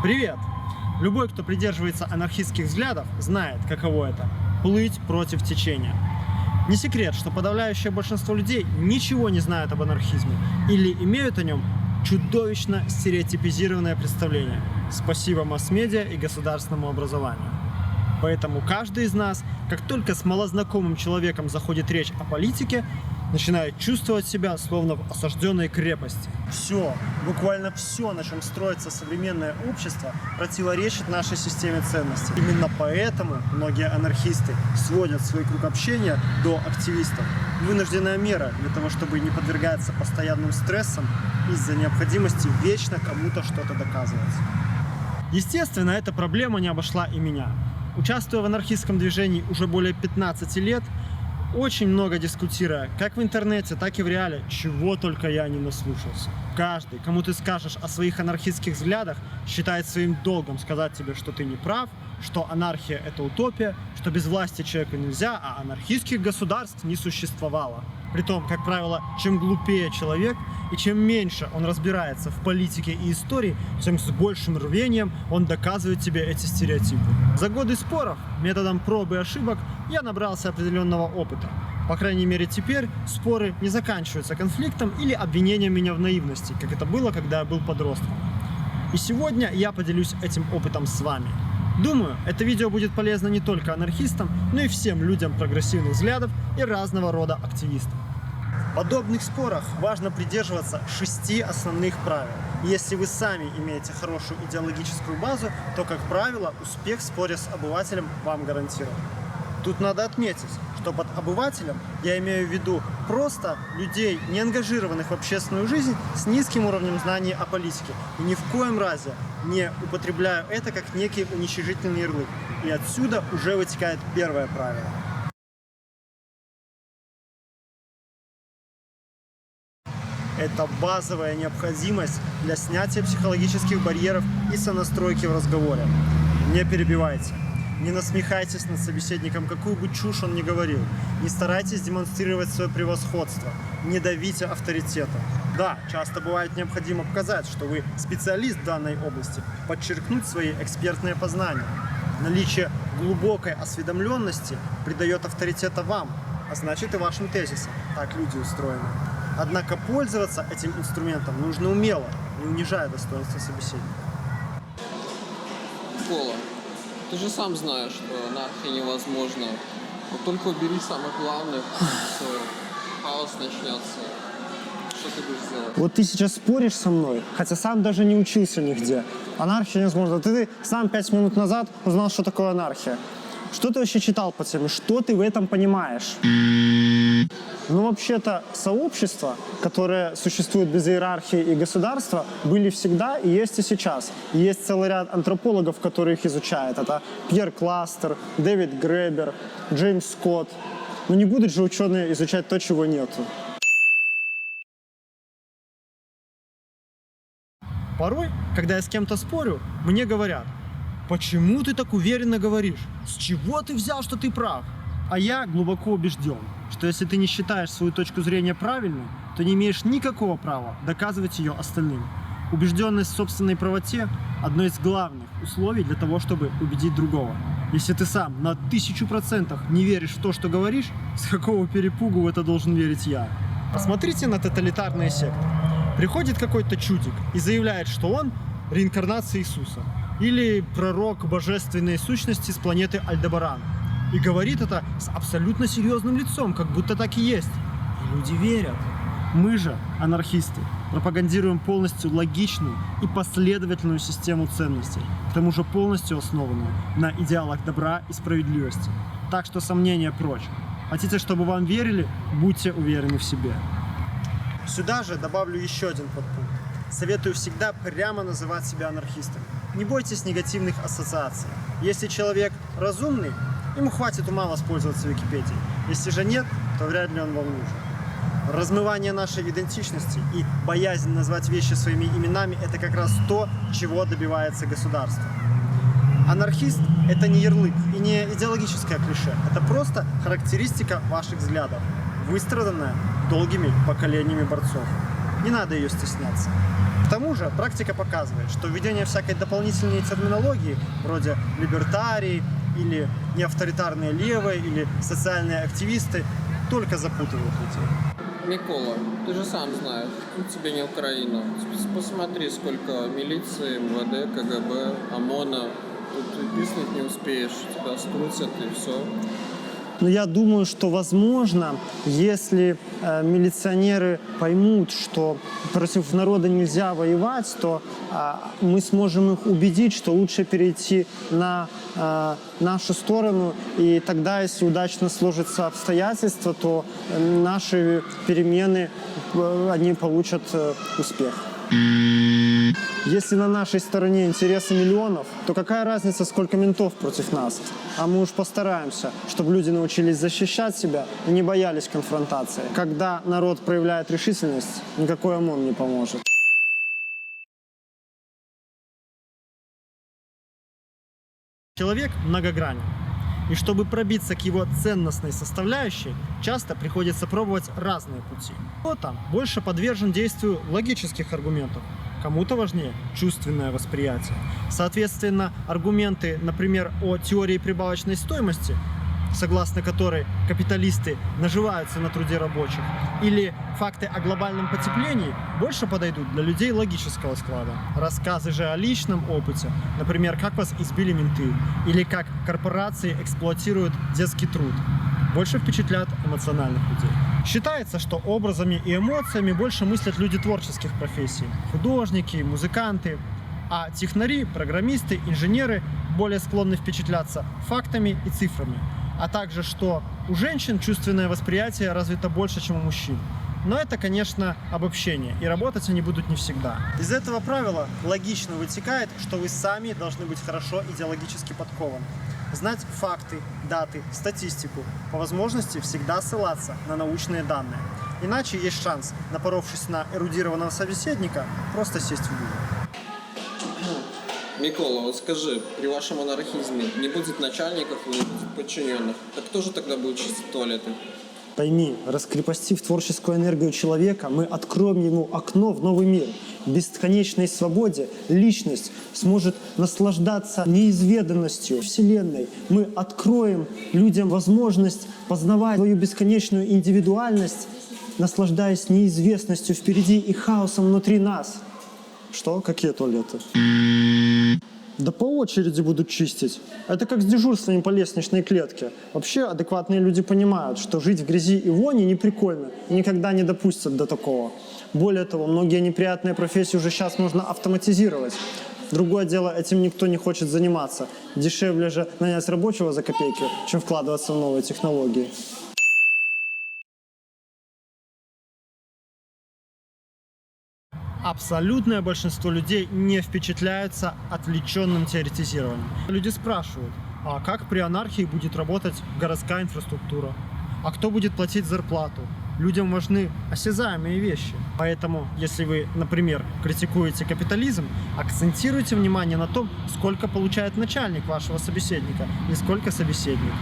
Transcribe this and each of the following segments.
Привет! Любой, кто придерживается анархистских взглядов, знает, каково это – плыть против течения. Не секрет, что подавляющее большинство людей ничего не знают об анархизме или имеют о нем чудовищно стереотипизированное представление. Спасибо масс-медиа и государственному образованию. Поэтому каждый из нас, как только с малознакомым человеком заходит речь о политике, начинает чувствовать себя словно в осажденной крепости. Все, буквально все, на чем строится современное общество, противоречит нашей системе ценностей. Именно поэтому многие анархисты сводят свой круг общения до активистов. Вынужденная мера для того, чтобы не подвергаться постоянным стрессам из-за необходимости вечно кому-то что-то доказывать. Естественно, эта проблема не обошла и меня. Участвуя в анархистском движении уже более 15 лет, очень много дискутируя, как в интернете, так и в реале, чего только я не наслушался. Каждый, кому ты скажешь о своих анархистских взглядах, считает своим долгом сказать тебе, что ты не прав, что анархия – это утопия, что без власти человеку нельзя, а анархистских государств не существовало. Притом, как правило, чем глупее человек и чем меньше он разбирается в политике и истории, тем с большим рвением он доказывает тебе эти стереотипы. За годы споров, методом проб и ошибок, я набрался определенного опыта. По крайней мере, теперь споры не заканчиваются конфликтом или обвинением меня в наивности, как это было, когда я был подростком. И сегодня я поделюсь этим опытом с вами. Думаю, это видео будет полезно не только анархистам, но и всем людям прогрессивных взглядов и разного рода активистам. В подобных спорах важно придерживаться 6 основных правил. И если вы сами имеете хорошую идеологическую базу, то, как правило, успех в споре с обывателем вам гарантирован. Тут надо отметить, что под обывателем я имею в виду просто людей, не ангажированных в общественную жизнь, с низким уровнем знаний о политике. И ни в коем разе не употребляю это как некий уничижительный ярлык. И отсюда уже вытекает первое правило. Это базовая необходимость для снятия психологических барьеров и сонастройки в разговоре. Не перебивайте. Не насмехайтесь над собеседником, какую бы чушь он ни говорил. Не старайтесь демонстрировать свое превосходство. Не давите авторитетом. Да, часто бывает необходимо показать, что вы специалист в данной области, подчеркнуть свои экспертные познания. Наличие глубокой осведомленности придает авторитета вам, а значит и вашим тезисам. Так люди устроены. Однако пользоваться этим инструментом нужно умело, не унижая достоинства собеседника. Кола, ты же сам знаешь, что анархия невозможна. Вот только убери самое главное, все, хаос начнется. Что ты будешь делать? Вот ты сейчас споришь со мной, хотя сам даже не учился нигде. Анархия невозможна. Ты сам 5 минут назад узнал, что такое анархия. Что ты вообще читал по теме? Что ты в этом понимаешь? Ну, вообще-то, сообщества, которые существуют без иерархии и государства, были всегда и есть и сейчас. И есть целый ряд антропологов, которые их изучают. Это Пьер Кластер, Дэвид Гребер, Джеймс Скотт. Но не будут же ученые изучать то, чего нету. Порой, когда я с кем-то спорю, мне говорят: почему ты так уверенно говоришь? С чего ты взял, что ты прав? А я глубоко убежден, что если ты не считаешь свою точку зрения правильной, то не имеешь никакого права доказывать ее остальным. Убежденность в собственной правоте – одно из главных условий для того, чтобы убедить другого. Если ты сам на 1000% не веришь в то, что говоришь, с какого перепугу в это должен верить я? Посмотрите на тоталитарные секты. Приходит какой-то чудик и заявляет, что он реинкарнация Иисуса или пророк божественной сущности с планеты Альдебаран. И говорит это с абсолютно серьезным лицом, как будто так и есть. И люди верят. Мы же, анархисты, пропагандируем полностью логичную и последовательную систему ценностей, к тому же полностью основанную на идеалах добра и справедливости. Так что сомнения прочь. Хотите, чтобы вам верили? Будьте уверены в себе. Сюда же добавлю еще один подпункт. Советую всегда прямо называть себя анархистом. Не бойтесь негативных ассоциаций. Если человек разумный, ему хватит ума воспользоваться Википедией. Если же нет, то вряд ли он вам нужен. Размывание нашей идентичности и боязнь назвать вещи своими именами – это как раз то, чего добивается государство. Анархист – это не ярлык и не идеологическое клише. Это просто характеристика ваших взглядов, выстраданная долгими поколениями борцов. не надо ее стесняться. К тому же практика показывает, что введение всякой дополнительной терминологии, вроде либертарии или неавторитарные левые или социальные активисты, только запутывают людей. Микола, ты же сам знаешь, тут тебе не Украина. Посмотри, сколько милиции, МВД, КГБ, ОМОНа. Тут и писнуть не успеешь, тебя скрутят и все. Но я думаю, что возможно, если милиционеры поймут, что против народа нельзя воевать, то мы сможем их убедить, что лучше перейти на нашу сторону. И тогда, если удачно сложатся обстоятельства, то наши перемены, они получат успех. Если на нашей стороне интересы миллионов, то какая разница, сколько ментов против нас? А мы уж постараемся, чтобы люди научились защищать себя и не боялись конфронтации. Когда народ проявляет решительность, никакой ОМОН не поможет. Человек многогранен. И чтобы пробиться к его ценностной составляющей, часто приходится пробовать разные пути. Кто-то больше подвержен действию логических аргументов, кому-то важнее чувственное восприятие. Соответственно, аргументы, например, о теории прибавочной стоимости, согласно которой капиталисты наживаются на труде рабочих, или факты о глобальном потеплении больше подойдут для людей логического склада. Рассказы же о личном опыте, например, как вас избили менты, или как корпорации эксплуатируют детский труд, больше впечатлят эмоциональных людей. Считается, что образами и эмоциями больше мыслят люди творческих профессий. Художники, музыканты. А технари, программисты, инженеры более склонны впечатляться фактами и цифрами. А также, что у женщин чувственное восприятие развито больше, чем у мужчин. Но это, конечно, обобщение, и работать они будут не всегда. Из этого правила логично вытекает, что вы сами должны быть хорошо идеологически подкованы. Знать факты, даты, статистику, по возможности всегда ссылаться на научные данные. Иначе есть шанс, напоровшись на эрудированного собеседника, просто сесть в угол. Микола, вот скажи, при вашем анархизме не будет начальников и не будет подчиненных? Так кто же тогда будет чистить туалеты? Пойми, раскрепостив творческую энергию человека, мы откроем ему окно в новый мир. В бесконечной свободе личность сможет наслаждаться неизведанностью Вселенной. Мы откроем людям возможность познавать свою бесконечную индивидуальность, наслаждаясь неизвестностью впереди и хаосом внутри нас. Что? Какие туалеты? Да по очереди будут чистить. Это как с дежурствами по лестничной клетке. Вообще адекватные люди понимают, что жить в грязи и вони не прикольно и никогда не допустят до такого. Более того, многие неприятные профессии уже сейчас можно автоматизировать. Другое дело, этим никто не хочет заниматься. Дешевле же нанять рабочего за копейки, чем вкладываться в новые технологии. Абсолютное большинство людей не впечатляются отвлеченным теоретизированием. Люди спрашивают, а как при анархии будет работать городская инфраструктура? А кто будет платить зарплату? Людям важны осязаемые вещи. Поэтому, если вы, например, критикуете капитализм, акцентируйте внимание на том, сколько получает начальник вашего собеседника и сколько собеседник.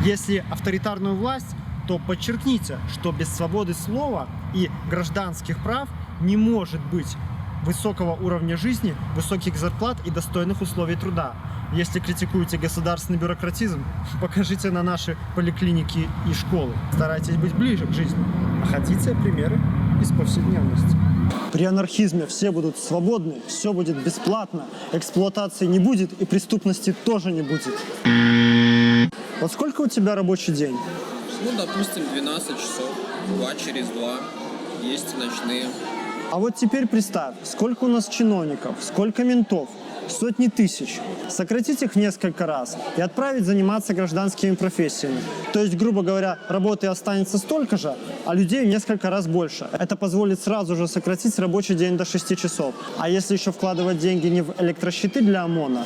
Если авторитарную власть, то подчеркните, что без свободы слова и гражданских прав не может быть высокого уровня жизни, высоких зарплат и достойных условий труда. Если критикуете государственный бюрократизм, покажите на наши поликлиники и школы. Старайтесь быть ближе к жизни. А хотите примеры из повседневности. При анархизме все будут свободны, все будет бесплатно, эксплуатации не будет и преступности тоже не будет. Вот сколько у тебя рабочий день? Ну, допустим, 12 часов, 2 через 2, есть и ночные. А вот теперь представь, сколько у нас чиновников, сколько ментов, сотни тысяч. Сократить их несколько раз и отправить заниматься гражданскими профессиями. То есть, грубо говоря, работы останется столько же, а людей в несколько раз больше. Это позволит сразу же сократить рабочий день до 6 часов. А если еще вкладывать деньги не в электрощиты для ОМОНа,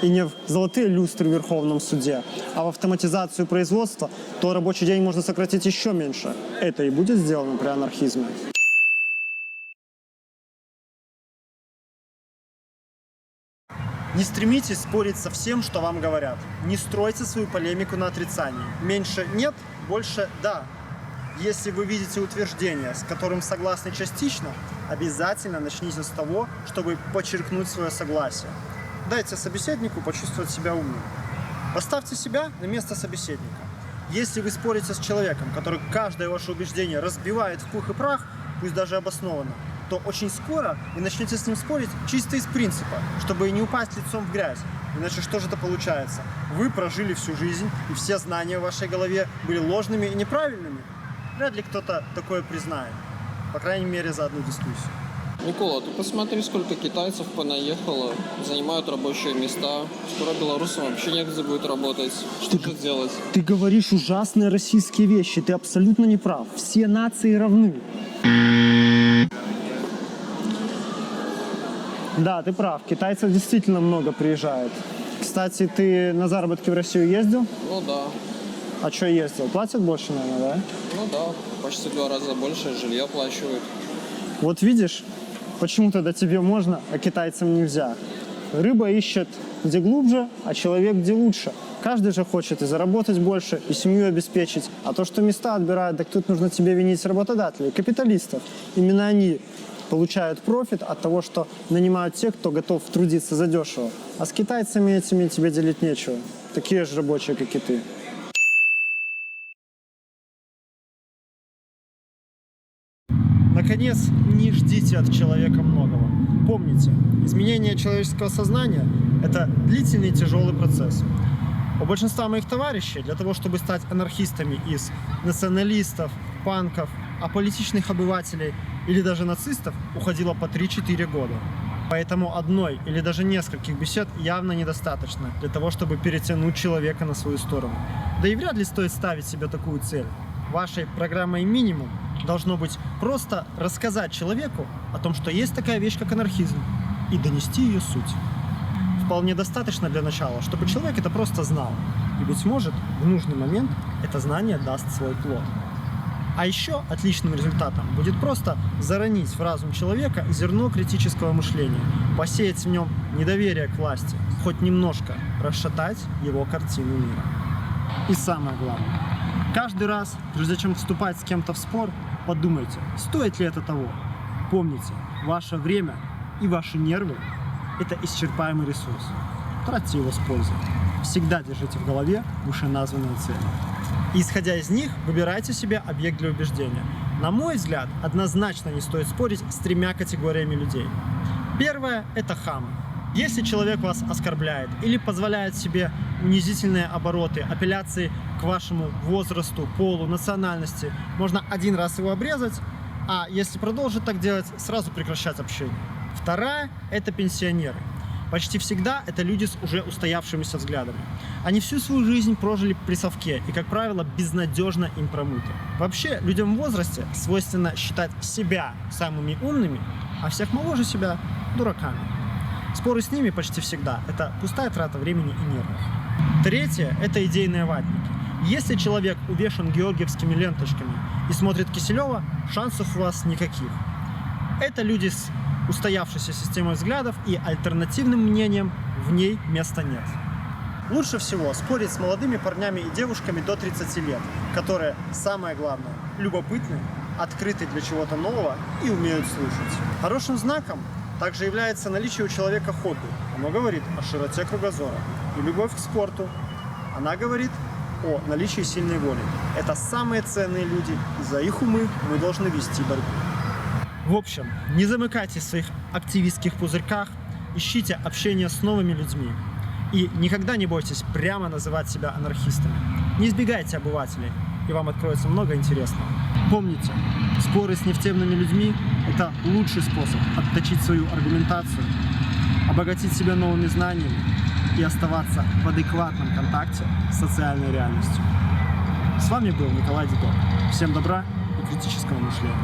и не в золотые люстры в Верховном суде, а в автоматизацию производства, то рабочий день можно сократить еще меньше. Это и будет сделано при анархизме. Не стремитесь спорить со всем, что вам говорят. Не стройте свою полемику на отрицании. Меньше нет, больше да. Если вы видите утверждение, с которым согласны частично, обязательно начните с того, чтобы подчеркнуть свое согласие. Дайте собеседнику почувствовать себя умным. Поставьте себя на место собеседника. Если вы спорите с человеком, который каждое ваше убеждение разбивает в пух и прах, пусть даже обоснованно, то очень скоро вы начнете с ним спорить чисто из принципа, чтобы не упасть лицом в грязь. Иначе что же это получается? Вы прожили всю жизнь, и все знания в вашей голове были ложными и неправильными? Вряд ли кто-то такое признает. По крайней мере, за одну дискуссию. Никола, ты посмотри, сколько китайцев понаехало, занимают рабочие места. Скоро белорусам вообще негде будет работать. Что же делать? Ты говоришь ужасные российские вещи, ты абсолютно не прав. Все нации равны. Да, ты прав, китайцев действительно много приезжает. Кстати, ты на заработки в Россию ездил? Ну да. А что ездил? Платят больше, наверное, да? Ну да, почти 2 раза больше, жилье оплачивают. Вот видишь, почему тогда тебе можно, а китайцам нельзя? Рыба ищет где глубже, а человек где лучше. Каждый же хочет и заработать больше, и семью обеспечить. А то, что места отбирают, так тут нужно тебе винить работодателей, капиталистов. Именно они получают профит от того, что нанимают тех, кто готов трудиться задешево. А с китайцами этими тебе делить нечего. Такие же рабочие, как и ты. Наконец, не ждите от человека многого. Помните, изменение человеческого сознания – это длительный и тяжелый процесс. У большинства моих товарищей для того, чтобы стать анархистами из националистов, панков, аполитичных обывателей или даже нацистов, уходило по 3-4 года. Поэтому одной или даже нескольких бесед явно недостаточно для того, чтобы перетянуть человека на свою сторону. Да и вряд ли стоит ставить себе такую цель. Вашей программой минимум должно быть просто рассказать человеку о том, что есть такая вещь, как анархизм, и донести ее суть. Вполне достаточно для начала, чтобы человек это просто знал. И, быть может, в нужный момент это знание даст свой плод. А еще отличным результатом будет просто заронить в разум человека зерно критического мышления, посеять в нем недоверие к власти, хоть немножко расшатать его картину мира. И самое главное, каждый раз, прежде чем вступать с кем-то в спор, подумайте, стоит ли это того. Помните, ваше время и ваши нервы – это исчерпаемый ресурс. Тратьте его с пользой. Всегда держите в голове вышеназванные цели. И, исходя из них, выбирайте себе объект для убеждения. На мой взгляд, однозначно не стоит спорить с 3 категориями людей. Первое – это хамы. Если человек вас оскорбляет или позволяет себе унизительные обороты, апелляции к вашему возрасту, полу, национальности, можно один раз его обрезать, а если продолжит так делать, сразу прекращать общение. Вторая – это пенсионеры. Почти всегда это люди с уже устоявшимися взглядами. Они всю свою жизнь прожили при совке и, как правило, безнадежно им промыты. Вообще, людям в возрасте свойственно считать себя самыми умными, а всех моложе себя – дураками. Споры с ними почти всегда – это пустая трата времени и нервов. Третье – это идейные ватники. Если человек увешан георгиевскими ленточками и смотрит Киселева, шансов у вас никаких. Это люди с устоявшейся системой взглядов и альтернативным мнением, в ней места нет. Лучше всего спорить с молодыми парнями и девушками до 30 лет, которые, самое главное, любопытны, открыты для чего-то нового и умеют слушать. Хорошим знаком также является наличие у человека хобби. Оно говорит о широте кругозора. И любовь к спорту. Она говорит о наличии сильной воли. Это самые ценные люди, и за их умы мы должны вести борьбу. В общем, не замыкайтесь в своих активистских пузырьках, ищите общение с новыми людьми. И никогда не бойтесь прямо называть себя анархистами. Не избегайте обывателей, и вам откроется много интересного. Помните, споры с нефтемными людьми – это лучший способ отточить свою аргументацию, обогатить себя новыми знаниями и оставаться в адекватном контакте с социальной реальностью. С вами был Николай Дидок. Всем добра и критического мышления.